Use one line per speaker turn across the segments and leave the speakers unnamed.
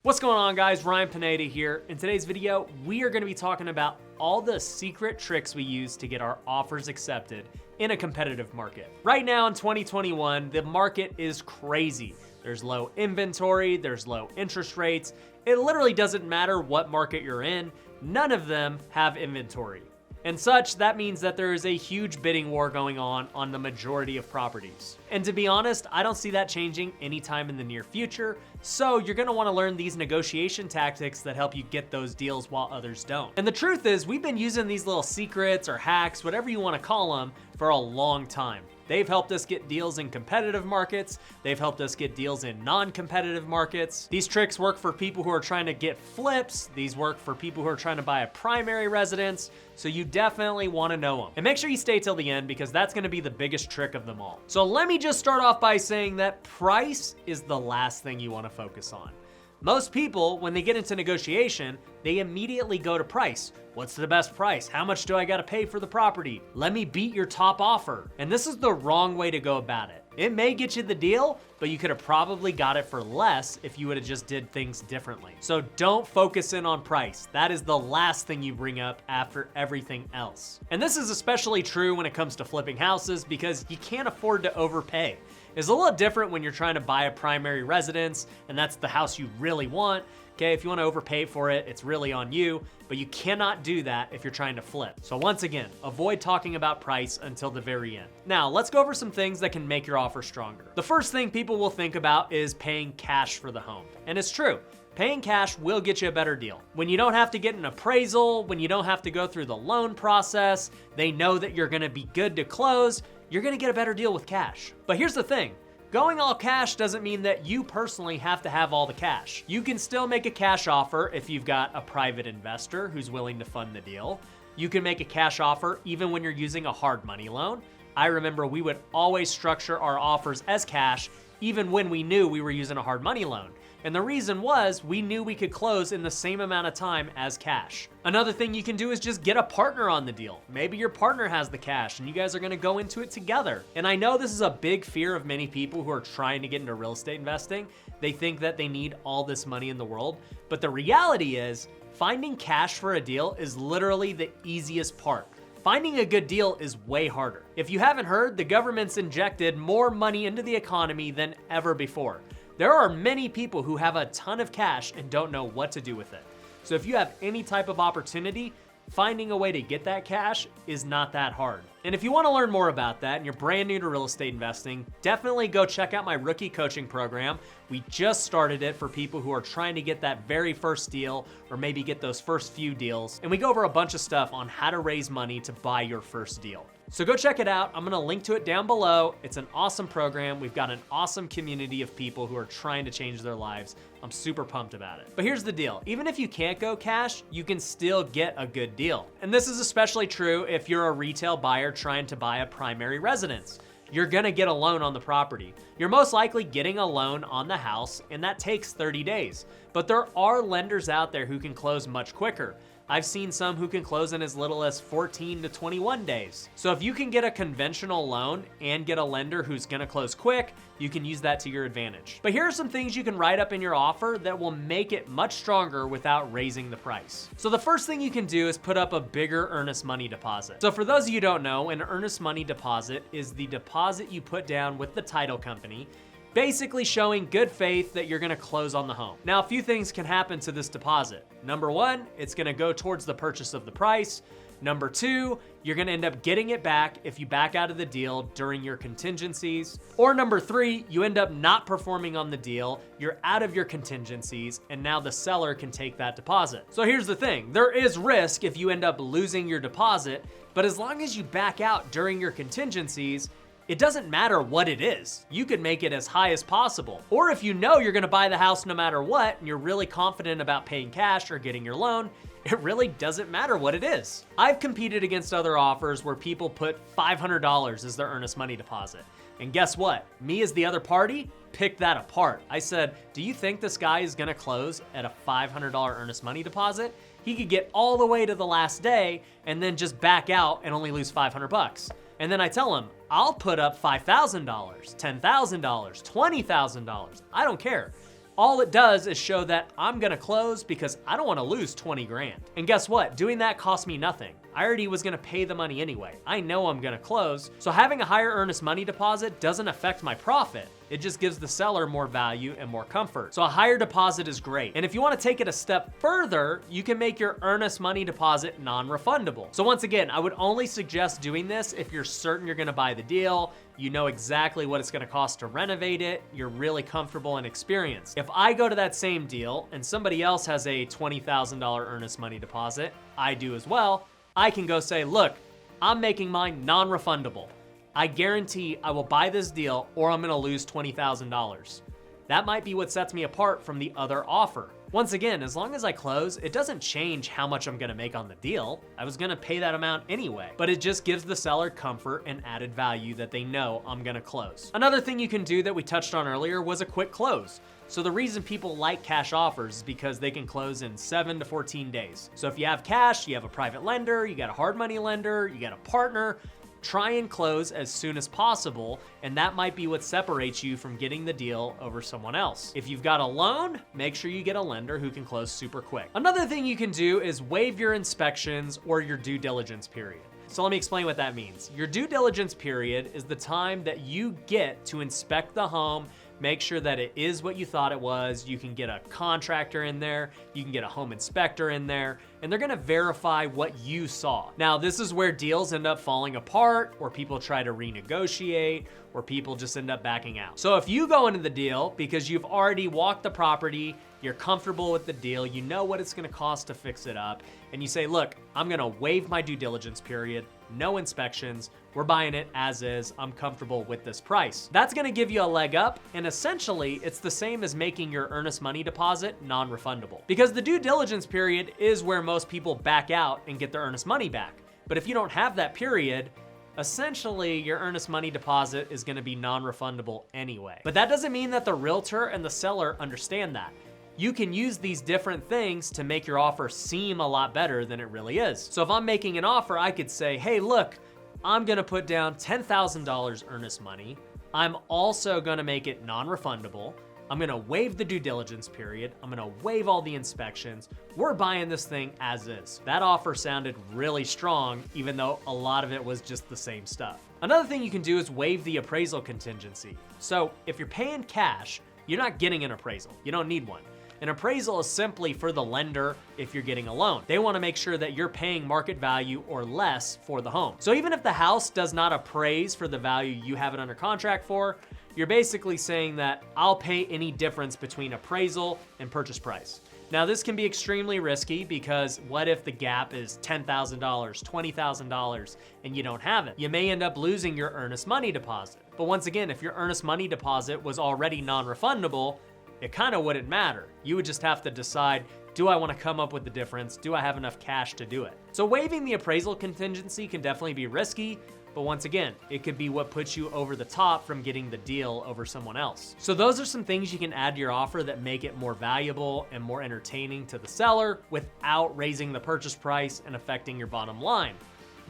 What's going on, guys? Ryan Pineda here. In today's video, we are going to be talking about all the secret tricks we use to get our offers accepted in a competitive market. Right now in 2021, the market is crazy. There's low inventory, there's low interest rates. It literally doesn't matter what market you're in, none of them have inventory. And such, that means that there is a huge bidding war going on the majority of properties. And to be honest, I don't see that changing anytime in the near future, so you're gonna wanna learn these negotiation tactics that help you get those deals while others don't. And the truth is, we've been using these little secrets or hacks, whatever you wanna call them, for a long time. They've helped us get deals in competitive markets. They've helped us get deals in non-competitive markets. These tricks work for people who are trying to get flips. These work for people who are trying to buy a primary residence. So you definitely want to know them. And make sure you stay till the end because that's going to be the biggest trick of them all. So let me just start off by saying that price is the last thing you want to focus on. Most people, when they get into negotiation, they immediately go to price. What's the best price? How much do I gotta pay for the property? Let me beat your top offer. And this is the wrong way to go about it. It may get you the deal, but you could have probably got it for less if you would have just did things differently. So don't focus in on price. That is the last thing you bring up after everything else. And this is especially true when it comes to flipping houses because you can't afford to overpay. It's a little different when you're trying to buy a primary residence and that's the house you really want. Okay, if you want to overpay for it, it's really on you, but you cannot do that if you're trying to flip. So once again, avoid talking about price until the very end. Now, let's go over some things that can make your offer stronger. The first thing people will think about is paying cash for the home. And it's true. Paying cash will get you a better deal. When you don't have to get an appraisal, when you don't have to go through the loan process, they know that you're gonna be good to close, you're gonna get a better deal with cash. But here's the thing. Going all cash doesn't mean that you personally have to have all the cash. You can still make a cash offer if you've got a private investor who's willing to fund the deal. You can make a cash offer even when you're using a hard money loan. I remember we would always structure our offers as cash even when we knew we were using a hard money loan. And the reason was we knew we could close in the same amount of time as cash. Another thing you can do is just get a partner on the deal. Maybe your partner has the cash and you guys are gonna go into it together. And I know this is a big fear of many people who are trying to get into real estate investing. They think that they need all this money in the world. But the reality is finding cash for a deal is literally the easiest part. Finding a good deal is way harder. If you haven't heard, the government's injected more money into the economy than ever before. There are many people who have a ton of cash and don't know what to do with it. So if you have any type of opportunity, finding a way to get that cash is not that hard. And if you want to learn more about that and you're brand new to real estate investing, definitely go check out my rookie coaching program. We just started it for people who are trying to get that very first deal or maybe get those first few deals. And we go over a bunch of stuff on how to raise money to buy your first deal. So go check it out. I'm gonna link to it down below. It's an awesome program. We've got an awesome community of people who are trying to change their lives. I'm super pumped about it. But here's the deal. Even if you can't go cash, you can still get a good deal. And this is especially true if you're a retail buyer trying to buy a primary residence. You're gonna get a loan on the property. You're most likely getting a loan on the house, and that takes 30 days. But there are lenders out there who can close much quicker. I've seen some who can close in as little as 14 to 21 days. So if you can get a conventional loan and get a lender who's gonna close quick, you can use that to your advantage. But here are some things you can write up in your offer that will make it much stronger without raising the price. So the first thing you can do is put up a bigger earnest money deposit. So for those of you who don't know, an earnest money deposit is the deposit you put down with the title company, basically showing good faith that you're gonna close on the home. Now, a few things can happen to this deposit. Number one, it's gonna go towards the purchase of the price. Number two, you're gonna end up getting it back if you back out of the deal during your contingencies. Or number three, you end up not performing on the deal, you're out of your contingencies, and now the seller can take that deposit. So here's the thing, there is risk if you end up losing your deposit, but as long as you back out during your contingencies, it doesn't matter what it is. You could make it as high as possible. Or if you know you're gonna buy the house no matter what, and you're really confident about paying cash or getting your loan, it really doesn't matter what it is. I've competed against other offers where people put $500 as their earnest money deposit. And guess what? Me as the other party picked that apart. I said, do you think this guy is gonna close at a $500 earnest money deposit? He could get all the way to the last day and then just back out and only lose 500 bucks. And then I tell him, I'll put up $5,000, $10,000, $20,000. I don't care. All it does is show that I'm gonna close because I don't wanna lose 20 grand. And guess what? Doing that cost me nothing. I already was gonna pay the money anyway. I know I'm gonna close, so having a higher earnest money deposit doesn't affect my profit. It just gives the seller more value and more comfort. So a higher deposit is great. And if you wanna take it a step further, you can make your earnest money deposit non-refundable. So once again, I would only suggest doing this if you're certain you're gonna buy the deal, you know exactly what it's gonna cost to renovate it, you're really comfortable and experienced. If I go to that same deal and somebody else has a $20,000 earnest money deposit, I do as well, I can go say, look, I'm making mine non-refundable. I guarantee I will buy this deal or I'm gonna lose $20,000. That might be what sets me apart from the other offer. Once again, as long as I close, it doesn't change how much I'm gonna make on the deal. I was gonna pay that amount anyway, but it just gives the seller comfort and added value that they know I'm gonna close. Another thing you can do that we touched on earlier was a quick close. So the reason people like cash offers is because they can close in 7 to 14 days. So if you have cash, you have a private lender, you got a hard money lender, you got a partner, try and close as soon as possible, and that might be what separates you from getting the deal over someone else. If you've got a loan, make sure you get a lender who can close super quick. Another thing you can do is waive your inspections or your due diligence period. So let me explain what that means. Your due diligence period is the time that you get to inspect the home, make sure that it is what you thought it was. You can get a contractor in there, you can get a home inspector in there, and they're gonna verify what you saw. Now, this is where deals end up falling apart, or people try to renegotiate, or people just end up backing out. So if you go into the deal because you've already walked the property, you're comfortable with the deal, you know what it's gonna cost to fix it up, and you say, look, I'm gonna waive my due diligence period, no inspections, we're buying it as is, I'm comfortable with this price. That's gonna give you a leg up, and essentially, it's the same as making your earnest money deposit non-refundable. Because the due diligence period is where most people back out and get their earnest money back. But if you don't have that period, essentially your earnest money deposit is gonna be non-refundable anyway. But that doesn't mean that the realtor and the seller understand that. You can use these different things to make your offer seem a lot better than it really is. So if I'm making an offer, I could say, hey, look, I'm gonna put down $10,000 earnest money. I'm also gonna make it non-refundable. I'm gonna waive the due diligence period. I'm gonna waive all the inspections. We're buying this thing as is. That offer sounded really strong, even though a lot of it was just the same stuff. Another thing you can do is waive the appraisal contingency. So if you're paying cash, you're not getting an appraisal. You don't need one. An appraisal is simply for the lender if you're getting a loan. They wanna make sure that you're paying market value or less for the home. So even if the house does not appraise for the value you have it under contract for, you're basically saying that I'll pay any difference between appraisal and purchase price. Now this can be extremely risky because what if the gap is $10,000, $20,000 and you don't have it? You may end up losing your earnest money deposit. But once again, if your earnest money deposit was already non-refundable, it kind of wouldn't matter. You would just have to decide, do I want to come up with the difference? Do I have enough cash to do it? So waiving the appraisal contingency can definitely be risky, but once again, it could be what puts you over the top from getting the deal over someone else. So those are some things you can add to your offer that make it more valuable and more entertaining to the seller without raising the purchase price and affecting your bottom line.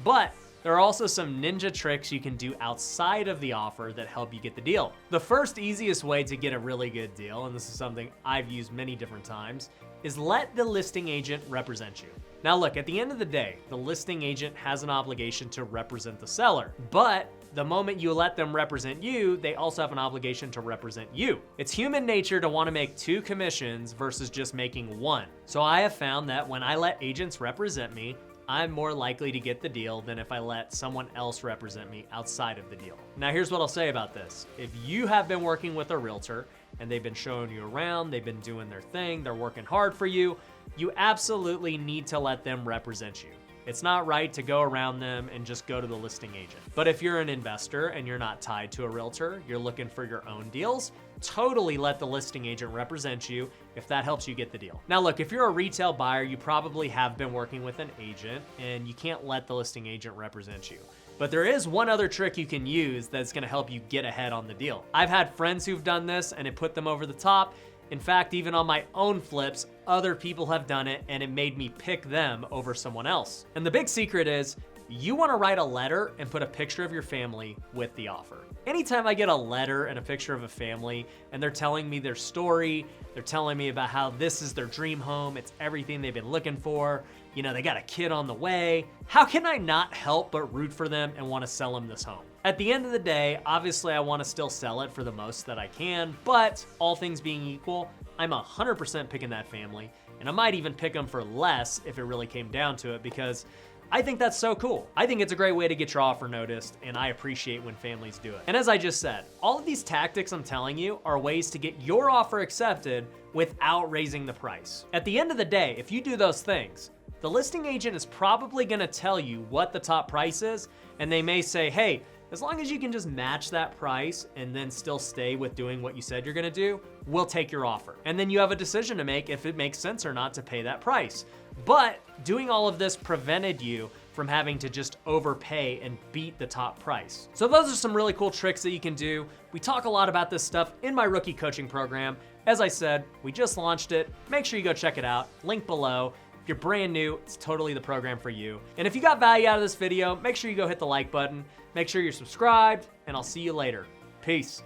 But there are also some ninja tricks you can do outside of the offer that help you get the deal. The first easiest way to get a really good deal, and this is something I've used many different times, is let the listing agent represent you. Now look, at the end of the day, the listing agent has an obligation to represent the seller, but the moment you let them represent you, they also have an obligation to represent you. It's human nature to want to make 2 commissions versus just making 1. So I have found that when I let agents represent me, I'm more likely to get the deal than if I let someone else represent me outside of the deal. Now here's what I'll say about this. If you have been working with a realtor and they've been showing you around, they've been doing their thing, they're working hard for you, you absolutely need to let them represent you. It's not right to go around them and just go to the listing agent. But if you're an investor and you're not tied to a realtor, you're looking for your own deals, totally let the listing agent represent you if that helps you get the deal. Now look, if you're a retail buyer, you probably have been working with an agent and you can't let the listing agent represent you. But there is one other trick you can use that's gonna help you get ahead on the deal. I've had friends who've done this and it put them over the top. In fact, even on my own flips, other people have done it and it made me pick them over someone else. And the big secret is you wanna write a letter and put a picture of your family with the offer. anytime I get a letter and a picture of a family and they're telling me their story, they're telling me about how this is their dream home, it's everything they've been looking for, you know, they got a kid on the way, how can I not help but root for them and want to sell them this home? At the end of the day, obviously I want to still sell it for the most that I can, but all things being equal, I'm 100% picking that family, and I might even pick them for less if it really came down to it, because I think that's so cool. I think it's a great way to get your offer noticed, and I appreciate when families do it. And as I just said, all of these tactics I'm telling you are ways to get your offer accepted without raising the price. At the end of the day, if you do those things, the listing agent is probably gonna tell you what the top price is, and they may say, hey, as long as you can just match that price and then still stay with doing what you said you're gonna do, we'll take your offer. And then you have a decision to make if it makes sense or not to pay that price. But doing all of this prevented you from having to just overpay and beat the top price. So those are some really cool tricks that you can do. We talk a lot about this stuff in my rookie coaching program. As I said, we just launched it. Make sure you go check it out, link below. If you're brand new, it's totally the program for you. And if you got value out of this video, make sure you go hit the like button, make sure you're subscribed, and I'll see you later. Peace.